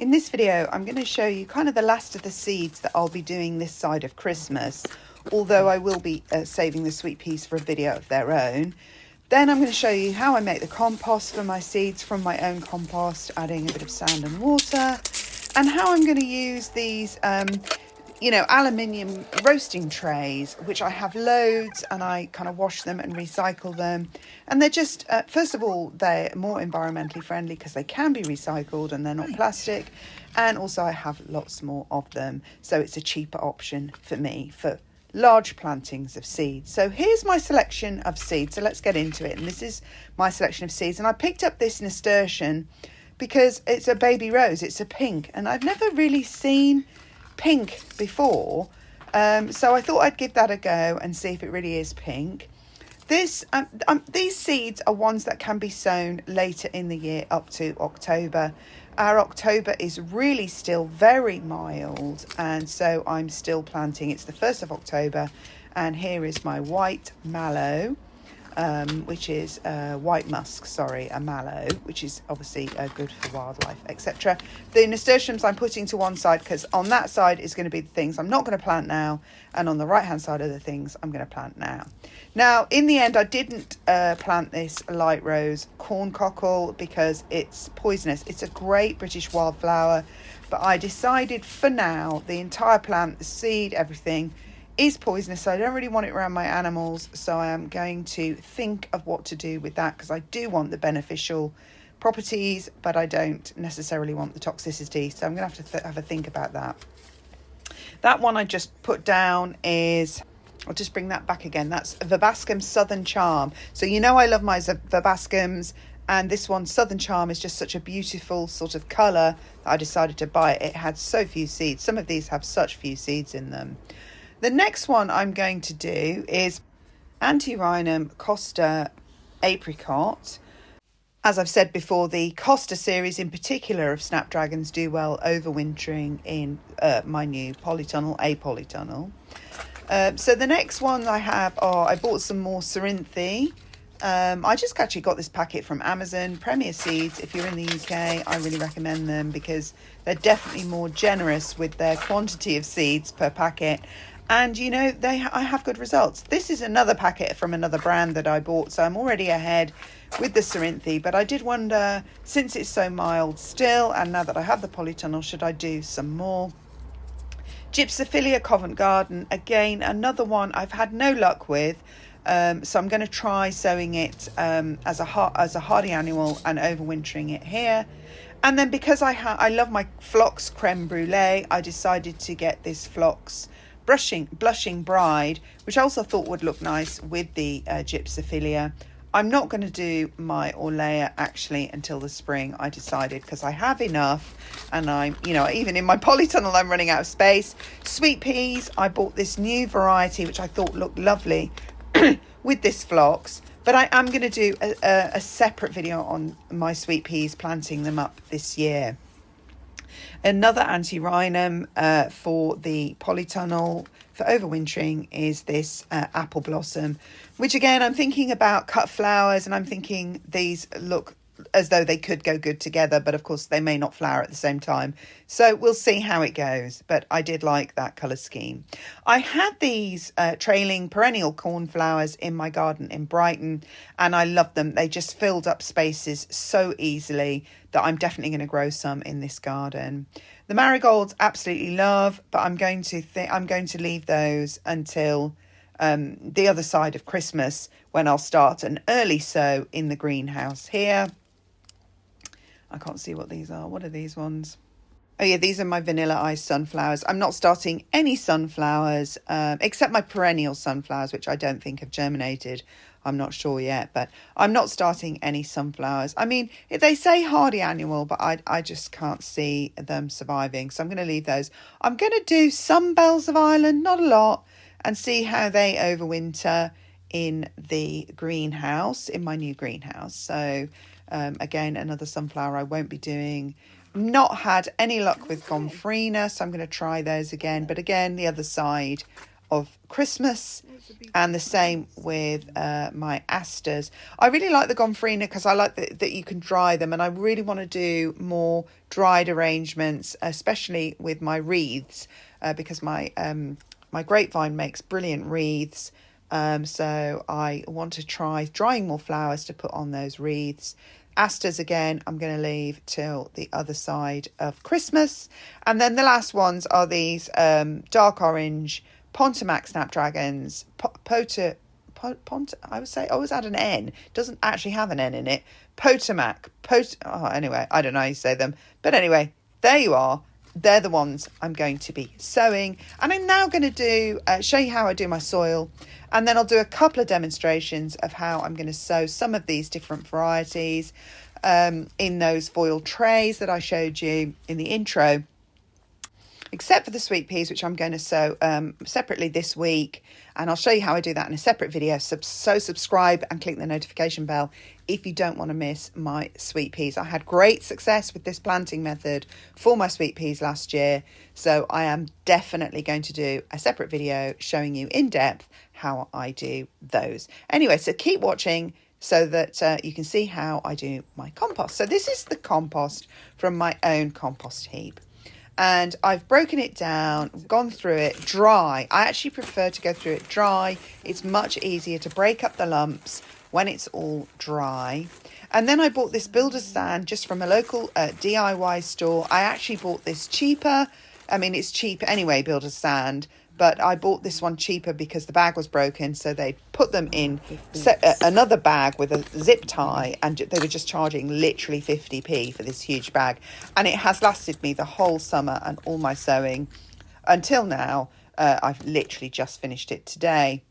In this video, I'm going to show you kind of the last of the seeds that I'll be doing this side of Christmas, although I will be saving the sweet peas for a video of their own. Then I'm going to show you how I make the compost for my seeds from my own compost, adding a bit of sand and water, and how I'm going to use these aluminium roasting trays, which I have loads, and I kind of wash them and recycle them. And they're just, first of all, they're more environmentally friendly because they can be recycled and they're not plastic. And also I have lots more of them. So it's a cheaper option for me for large plantings of seeds. So here's my selection of seeds. So let's get into it. And this is my selection of seeds. And I picked up this nasturtium because it's a baby rose. It's a pink. And I've never really seen pink before, so I thought I'd give that a go and see if it really is pink. These seeds are ones that can be sown later in the year up to October. Our October is really still very mild, and so I'm still planting. It's the 1st of October, and here is my white mallow, which is white musk, a mallow, which is obviously good for wildlife, etc. The nasturtiums I'm putting to one side because on that side is going to be the things I'm not going to plant now, and on the right hand side are the things I'm going to plant now. Now, in the end, I didn't plant this light rose corn cockle because it's poisonous. It's a great British wildflower, but I decided for now the entire plant, the seed, everything is poisonous, so I don't really want it around my animals. So I am going to think of what to do with that, because I do want the beneficial properties, but I don't necessarily want the toxicity. So I'm going to have to have a think about that. That one I just put down is, I'll just bring that back again. That's Verbascum Southern Charm. So you know I love my Verbascums, and this one, Southern Charm, is just such a beautiful sort of colour that I decided to buy it. It had so few seeds. Some of these have such few seeds in them. The next one I'm going to do is Antirrhinum Costa Apricot. As I've said before, the Costa series in particular of snapdragons do well overwintering in my new polytunnel, a polytunnel. So the next one I have I bought some more Cerinthe. I just actually got this packet from Amazon, Premier Seeds. If you're in the UK, I really recommend them because they're definitely more generous with their quantity of seeds per packet. And, you know, I have good results. This is another packet from another brand that I bought, so I'm already ahead with the Cerinthe. But I did wonder, since it's so mild still, and now that I have the polytunnel, should I do some more? Gypsophilia Covent Garden, again, another one I've had no luck with. So I'm going to try sowing it as a hardy annual and overwintering it here. And then because I love my Phlox Creme Brulee, I decided to get this Phlox Blushing Bride, which I also thought would look nice with the Gypsophilia. I'm not going to do my Orlea actually until the spring, I decided, because I have enough, and I'm, even in my polytunnel, I'm running out of space. Sweet peas, I bought this new variety, which I thought looked lovely with this Phlox, but I am going to do a separate video on my sweet peas, planting them up this year. Another antirrhinum for the polytunnel for overwintering is this apple blossom, which again I'm thinking about cut flowers, and I'm thinking these look as though they could go good together, but of course they may not flower at the same time. So we'll see how it goes, but I did like that colour scheme. I had these trailing perennial cornflowers in my garden in Brighton, and I loved them. They just filled up spaces so easily that I'm definitely going to grow some in this garden. The marigolds, absolutely love, but I'm going to leave those until the other side of Christmas, when I'll start an early sow in the greenhouse here. I can't see what these are. What are these ones? Oh yeah, these are my vanilla ice sunflowers. I'm not starting any sunflowers, except my perennial sunflowers, which I don't think have germinated. I'm not sure yet, but I'm not starting any sunflowers. I mean, they say hardy annual, but I just can't see them surviving. So I'm going to leave those. I'm going to do some bells of Ireland, not a lot, and see how they overwinter in the greenhouse, in my new greenhouse. So again, another sunflower I won't be doing. Not had any luck with Gomphrena, so I'm going to try those again. But again, the other side of Christmas, and the same with my asters. I really like the Gomphrena because I like that you can dry them, and I really want to do more dried arrangements, especially with my wreaths, because my grapevine makes brilliant wreaths. So I want to try drying more flowers to put on those wreaths. Asters, again, I'm going to leave till the other side of Christmas. And then the last ones are these dark orange Pontamac snapdragons. I would say, I always add an N. It doesn't actually have an N in it. Potomac. Anyway, I don't know how you say them. But anyway, there you are. They're the ones I'm going to be sowing. And I'm now going to show you how I do my soil. And then I'll do a couple of demonstrations of how I'm going to sow some of these different varieties in those foil trays that I showed you in the intro. Except for the sweet peas, which I'm going to sow separately this week. And I'll show you how I do that in a separate video. So subscribe and click the notification bell if you don't want to miss my sweet peas. I had great success with this planting method for my sweet peas last year. So I am definitely going to do a separate video showing you in depth how I do those. Anyway, so keep watching so that you can see how I do my compost. So this is the compost from my own compost heap. And I've broken it down, gone through it dry. I actually prefer to go through it dry. It's much easier to break up the lumps when it's all dry. And then I bought this builder's sand just from a local DIY store. I actually bought this cheaper. I mean, it's cheap anyway, builder's sand. But I bought this one cheaper because the bag was broken. So they put them in another bag with a zip tie. And they were just charging literally 50p for this huge bag. And it has lasted me the whole summer and all my sowing until now. I've literally just finished it today.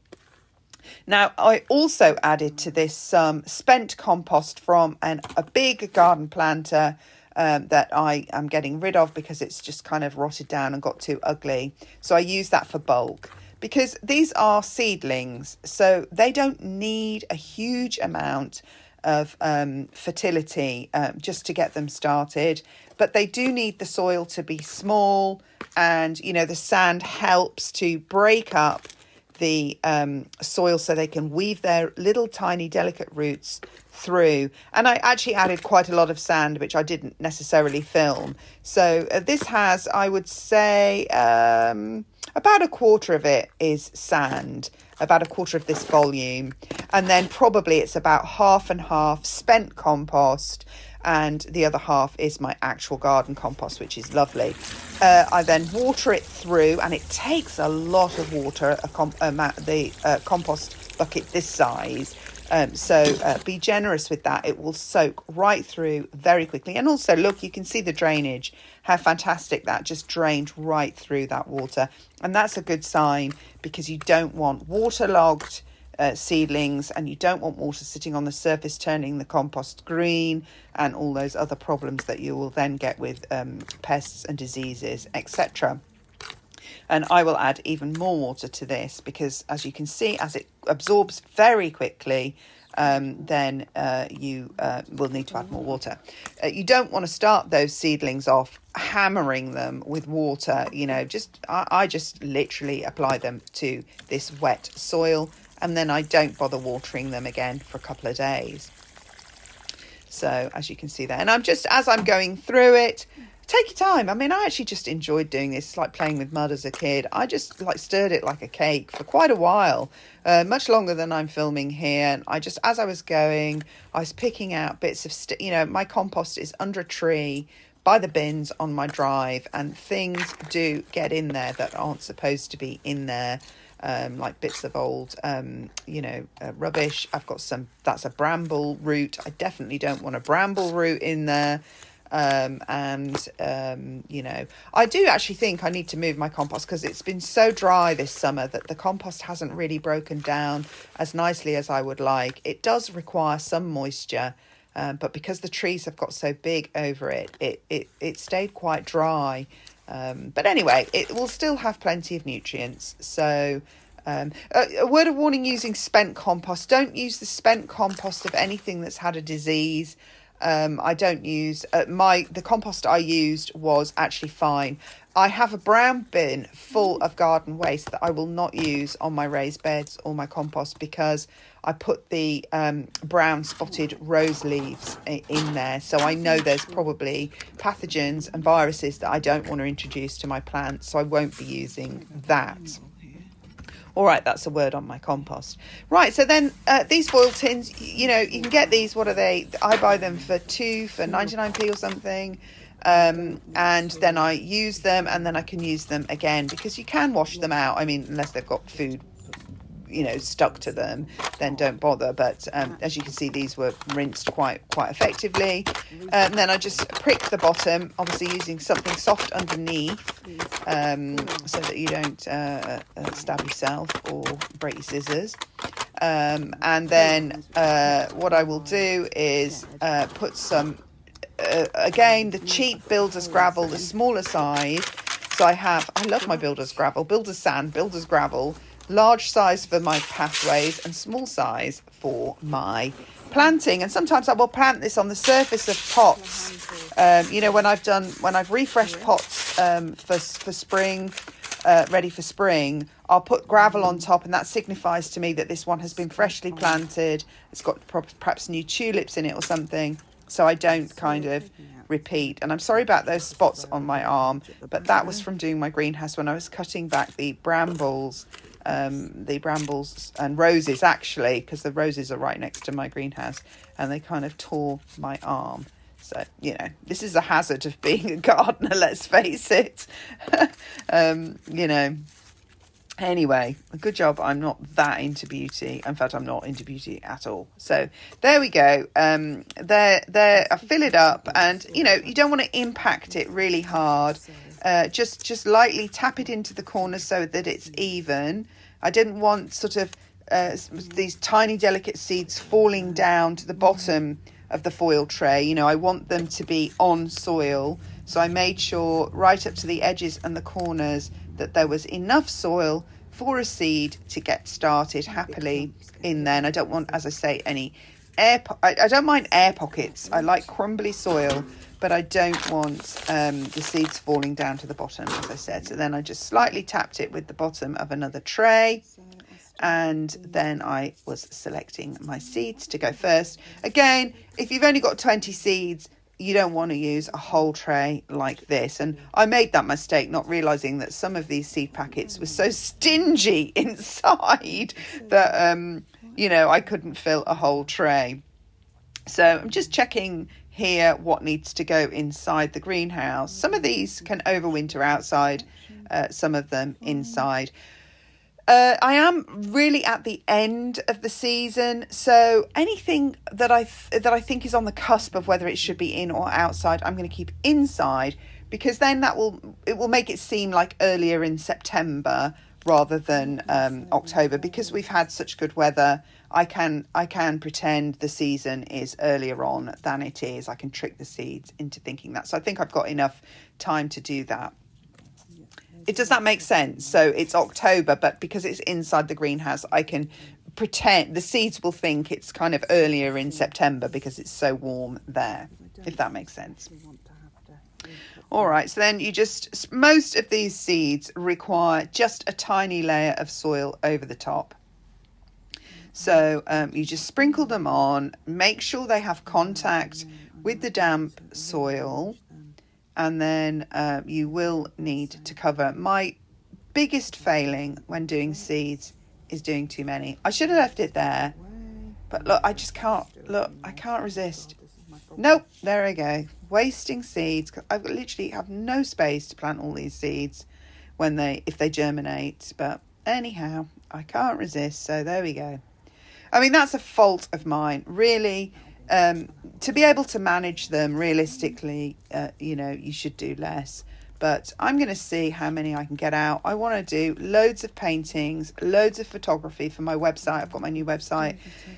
Now, I also added to this some spent compost from a big garden planter that I am getting rid of because it's just kind of rotted down and got too ugly. So I use that for bulk because these are seedlings, so they don't need a huge amount of fertility just to get them started. But they do need the soil to be small, and, you know, the sand helps to break up the soil so they can weave their little tiny delicate roots through. And I actually added quite a lot of sand, which I didn't necessarily film. So this has, I would say, about a quarter of it is sand, about a quarter of this volume. And then probably it's about half and half spent compost, and the other half is my actual garden compost, which is lovely. I then water it through, and it takes a lot of water, the compost bucket this size. So be generous with that. It will soak right through very quickly. And also, look, you can see the drainage, how fantastic that just drained right through that water. And that's a good sign because you don't want waterlogged seedlings, and you don't want water sitting on the surface turning the compost green and all those other problems that you will then get with pests and diseases, etc. And I will add even more water to this because, as you can see, as it absorbs very quickly, then you will need to add more water. You don't want to start those seedlings off hammering them with water. You know, I just literally apply them to this wet soil, and then I don't bother watering them again for a couple of days. So as you can see there, and I'm just, as I'm going through it, take your time. I mean, I actually just enjoyed doing this. It's like playing with mud as a kid. I just stirred it like a cake for quite a while, much longer than I'm filming here. And I just, as I was going, I was picking out bits of, my compost is under a tree by the bins on my drive, and things do get in there that aren't supposed to be in there. Like bits of old, rubbish. I've got that's a bramble root. I definitely don't want a bramble root in there. I do actually think I need to move my compost because it's been so dry this summer that the compost hasn't really broken down as nicely as I would like. It does require some moisture, but because the trees have got so big over it, it stayed quite dry. But anyway, it will still have plenty of nutrients. So a word of warning using spent compost. Don't use the spent compost of anything that's had a disease. I don't use the compost I used was actually fine. I have a brown bin full of garden waste that I will not use on my raised beds or my compost because I put the brown spotted rose leaves in there. So I know there's probably pathogens and viruses that I don't want to introduce to my plants. So I won't be using that. All right, that's a word on my compost. Right, so then these foil tins, you can get these. What are they? I buy them for 99p or something. And then I use them, and then I can use them again because you can wash them out. I mean, unless they've got food, stuck to them, then don't bother. But as you can see, these were rinsed quite effectively. And then I just prick the bottom, obviously using something soft underneath, so that you don't stab yourself or break your scissors. And then what I will do is put some. Again, the cheap builder's gravel, the smaller size. So I love my builder's gravel, builder's sand, builder's gravel, large size for my pathways and small size for my planting. And sometimes I will plant this on the surface of pots. When I've refreshed pots for spring, ready for spring, I'll put gravel on top, and that signifies to me that this one has been freshly planted. It's got perhaps new tulips in it or something. So I don't kind of repeat. And I'm sorry about those spots on my arm, but that was from doing my greenhouse when I was cutting back the brambles and roses, actually, because the roses are right next to my greenhouse, and they kind of tore my arm. So, this is a hazard of being a gardener, let's face it. Anyway, good job. I'm not that into beauty. In fact, I'm not into beauty at all. So there we go. There. I fill it up, and you don't want to impact it really hard. Just lightly tap it into the corners so that it's even. I didn't want sort of these tiny delicate seeds falling down to the bottom of the foil tray. I want them to be on soil. So I made sure right up to the edges and the corners that there was enough soil for a seed to get started happily in there. And I don't want, as I say, any air. I don't mind air pockets. I like crumbly soil, but I don't want the seeds falling down to the bottom, as I said. So then I just slightly tapped it with the bottom of another tray. And then I was selecting my seeds to go first. Again, if you've only got 20 seeds, you don't want to use a whole tray like this. And I made that mistake, not realising that some of these seed packets were so stingy inside that, I couldn't fill a whole tray. So I'm just checking here what needs to go inside the greenhouse. Some of these can overwinter outside, some of them inside. I am really at the end of the season, so anything that I think is on the cusp of whether it should be in or outside, I'm going to keep inside, because then it will make it seem like earlier in September rather than October, because we've had such good weather. I can pretend the season is earlier on than it is. I can trick the seeds into thinking that. So I think I've got enough time to do that. Does that make sense? So it's October, but because it's inside the greenhouse, I can pretend the seeds will think it's kind of earlier in September because it's so warm there, if that makes sense. All right, so then most of these seeds require just a tiny layer of soil over the top. So you just sprinkle them on, make sure they have contact with the damp soil. And then you will need to cover. My biggest failing when doing seeds is doing too many. I should have left it there. But look, I just can't. Look, I can't resist. Nope, there I go. Wasting seeds. I literally have no space to plant all these seeds if they germinate. But anyhow, I can't resist. So there we go. I mean, that's a fault of mine, really. To be able to manage them realistically, you should do less. But I'm going to see how many I can get out. I want to do loads of paintings, loads of photography for my website. I've got my new website.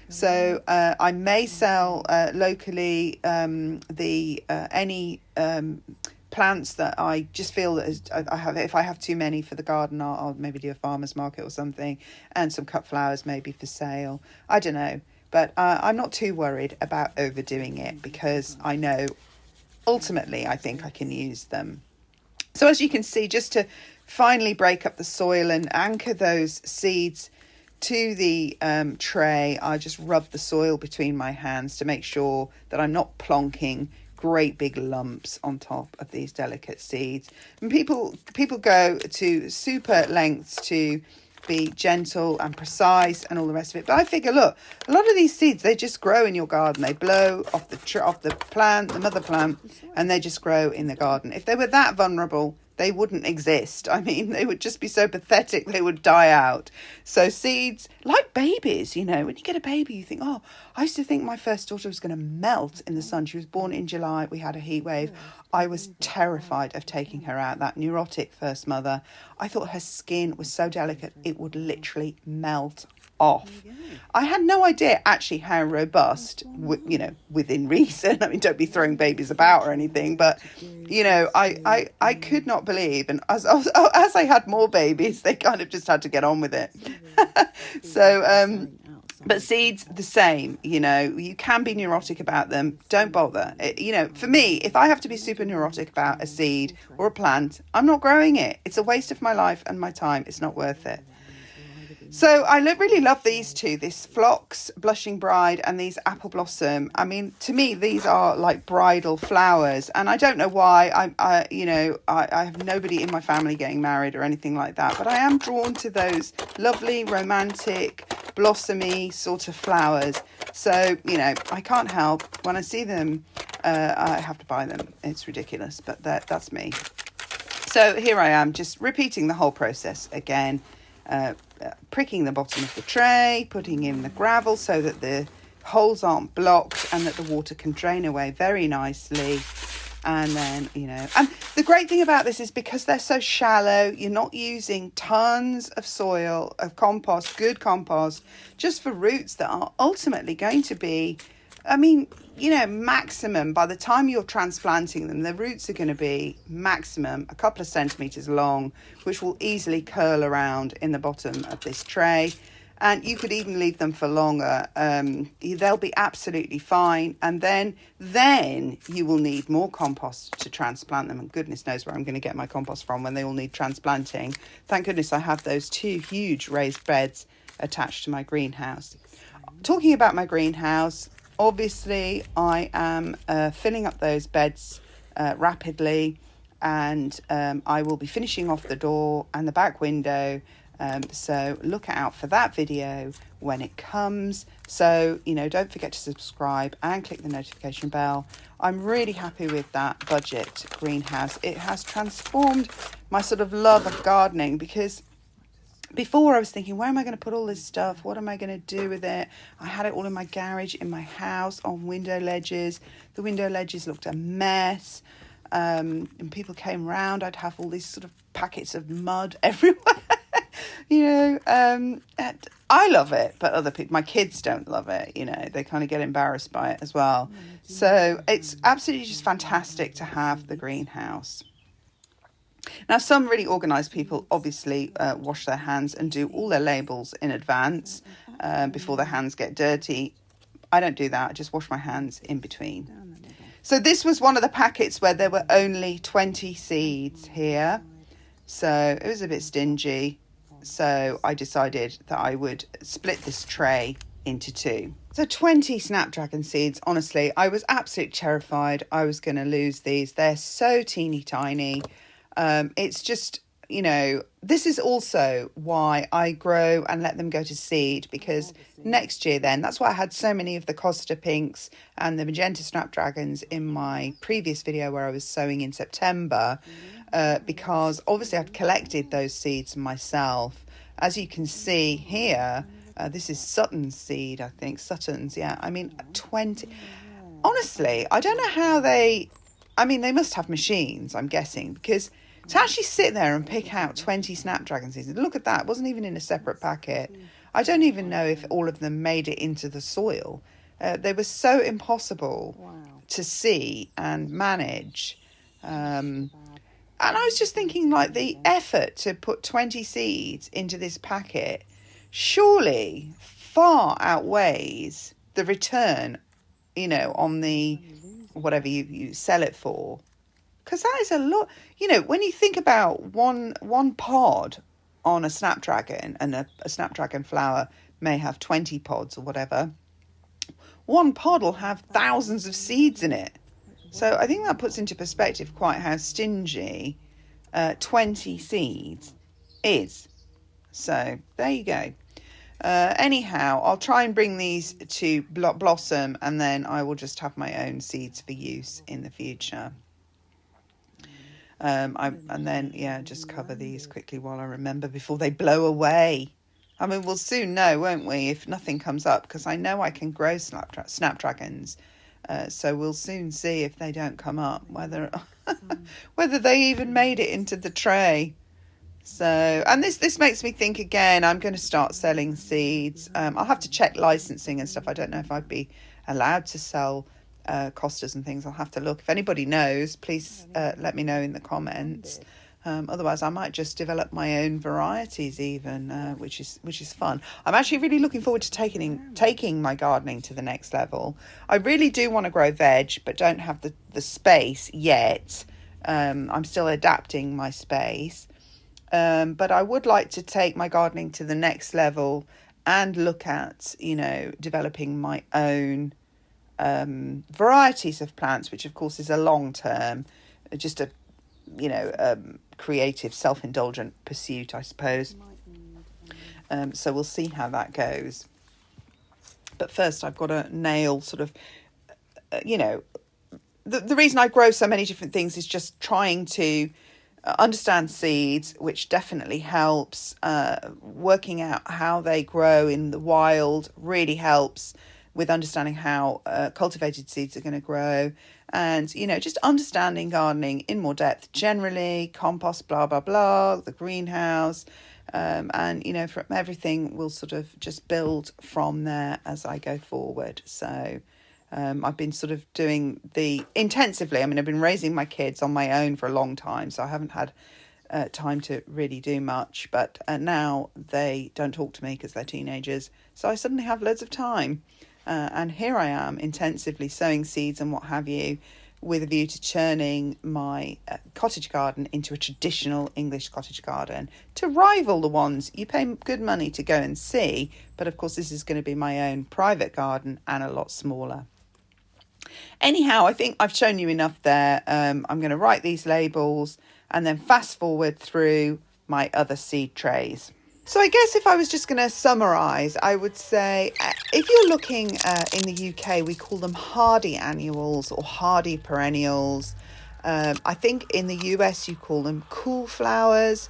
So I may sell locally any plants that I just feel that I have. If I have too many for the garden, I'll maybe do a farmer's market or something, and some cut flowers maybe for sale. I don't know. But I'm not too worried about overdoing it because I know ultimately I think I can use them. So as you can see, just to finally break up the soil and anchor those seeds to the tray, I just rub the soil between my hands to make sure that I'm not plonking great big lumps on top of these delicate seeds. And people go to super lengths to be gentle and precise and all the rest of it. But I figure, look, a lot of these seeds, they just grow in your garden. They blow off the plant, the mother plant, and they just grow in the garden. If they were that vulnerable, they wouldn't exist. I mean, they would just be so pathetic, they would die out. So seeds, like babies, you know, when you get a baby, you think, oh, I used to think my first daughter was going to melt in the sun. She was born in July. We had a heat wave. I was terrified of taking her out, that neurotic first mother. I thought her skin was so delicate, it would literally melt off. I had no idea actually how robust, you know, within reason. I mean, don't be throwing babies about or anything, but you know, I could not believe. And as I had more babies, they kind of just had to get on with it. So, but seeds, the same, you know, you can be neurotic about them. Don't bother. You know, for me, if I have to be super neurotic about a seed or a plant, I'm not growing it. It's a waste of my life and my time. It's not worth it. So I really love these two, this Phlox Blushing Bride and these Apple Blossom. I mean, to me, these are like bridal flowers. And I don't know why. I have nobody in my family getting married or anything like that. But I am drawn to those lovely, romantic, blossomy sort of flowers. So, you know, I can't help. When I see them, I have to buy them. It's ridiculous, but that's me. So here I am, just repeating the whole process again. Pricking the bottom of the tray, putting in the gravel so that the holes aren't blocked and that the water can drain away very nicely. And then, you know, and the great thing about this is because they're so shallow, you're not using tons of soil, of compost, good compost, just for roots that are ultimately going to be, I mean, you know, maximum, by the time you're transplanting them, the roots are going to be maximum a couple of centimetres long, which will easily curl around in the bottom of this tray. And you could even leave them for longer. They'll be absolutely fine. And then you will need more compost to transplant them. And goodness knows where I'm going to get my compost from when they all need transplanting. Thank goodness I have those 2 huge raised beds attached to my greenhouse. Talking about my greenhouse, obviously, I am filling up those beds rapidly, and I will be finishing off the door and the back window. So look out for that video when it comes. So, you know, don't forget to subscribe and click the notification bell. I'm really happy with that budget greenhouse. It has transformed my sort of love of gardening, because before I was thinking, where am I going to put all this stuff? What am I going to do with it? I had it all in my garage, in my house, on window ledges. The window ledges looked a mess. And people came round, I'd have all these sort of packets of mud everywhere. You know, I love it, but other people, my kids don't love it. You know, they kind of get embarrassed by it as well. So it's absolutely just fantastic to have the greenhouse. Now, some really organised people obviously wash their hands and do all their labels in advance before their hands get dirty. I don't do that. I just wash my hands in between. So this was one of the packets where there were only 20 seeds here. So it was a bit stingy. So I decided that I would split this tray into 2. So 20 snapdragon seeds. Honestly, I was absolutely terrified I was going to lose these. They're so teeny tiny. It's just, you know, this is also why I grow and let them go to seed, because next year then, that's why I had so many of the Costa Pinks and the Magenta Snapdragons in my previous video where I was sowing in September, because obviously I'd collected those seeds myself. As you can see here, this is Sutton's seed, I think. Sutton's, yeah. I mean, 20. Honestly, I don't know how they must have machines, I'm guessing, because to actually sit there and pick out 20 Snapdragon seeds, look at that, it wasn't even in a separate packet. I don't even know if all of them made it into the soil. They were so impossible to see and manage. And I was just thinking, like, the effort to put 20 seeds into this packet surely far outweighs the return, you know, on the whatever you sell it for. Because that is a lot, you know, when you think about one pod on a snapdragon, and a snapdragon flower may have 20 pods or whatever, one pod will have thousands of seeds in it. So I think that puts into perspective quite how stingy 20 seeds is. So there you go. Anyhow, I'll try and bring these to blossom, and then I will just have my own seeds for use in the future. And then, yeah, just cover these quickly while I remember before they blow away. I mean, we'll soon know, won't we, if nothing comes up, because I know I can grow snapdragons. So we'll soon see if they don't come up, whether they even made it into the tray. So, and this makes me think again, I'm going to start selling seeds. I'll have to check licensing and stuff. I don't know if I'd be allowed to sell costas and things. I'll have to look. If anybody knows, please let me know in the comments. Otherwise, I might just develop my own varieties even, which is fun. I'm actually really looking forward to taking my gardening to the next level. I really do want to grow veg, but don't have the space yet. I'm still adapting my space. But I would like to take my gardening to the next level and look at, you know, developing my own varieties of plants, which of course is a long term, just a, you know, creative, self-indulgent pursuit, I suppose. So we'll see how that goes. But first I've got to nail sort of, you know, the reason I grow so many different things is just trying to understand seeds, which definitely helps. Working out how they grow in the wild really helps with understanding how cultivated seeds are going to grow. And, you know, just understanding gardening in more depth generally, compost, blah, blah, blah, the greenhouse. And, you know, from everything will sort of just build from there as I go forward. So I've been sort of doing intensively. I mean, I've been raising my kids on my own for a long time, so I haven't had time to really do much. But now they don't talk to me because they're teenagers. So I suddenly have loads of time. And here I am intensively sowing seeds and what have you, with a view to turning my cottage garden into a traditional English cottage garden to rival the ones you pay good money to go and see. But of course, this is going to be my own private garden and a lot smaller. Anyhow, I think I've shown you enough there. I'm going to write these labels and then fast forward through my other seed trays. So I guess if I was just going to summarise, I would say if you're looking in the UK, we call them hardy annuals or hardy perennials. I think in the US you call them cool flowers.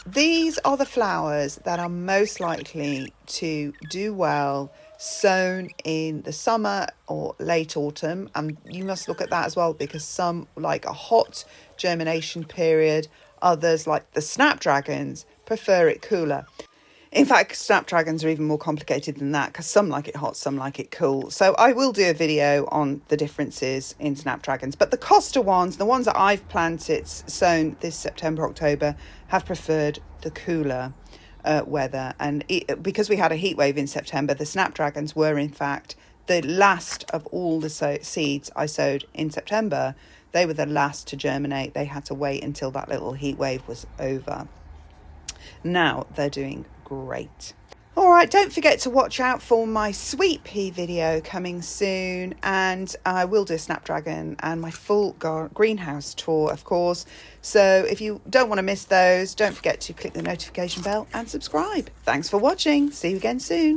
These are the flowers that are most likely to do well sown in the summer or late autumn. And you must look at that as well, because some like a hot germination period, others like the snapdragons prefer it cooler. In fact, snapdragons are even more complicated than that, because some like it hot, some like it cool. So I will do a video on the differences in snapdragons. But the Costa ones, the ones that I've planted, sown this September, October, have preferred the cooler weather. And because we had a heat wave in September, the snapdragons were in fact the last of all the seeds I sowed in September. They were the last to germinate. They had to wait until that little heat wave was over. Now they're doing great. All right, don't forget to watch out for my sweet pea video coming soon, and I will do a snapdragon and my full greenhouse tour, of course. So if you don't want to miss those, don't forget to click the notification bell and subscribe. Thanks for watching. See you again soon.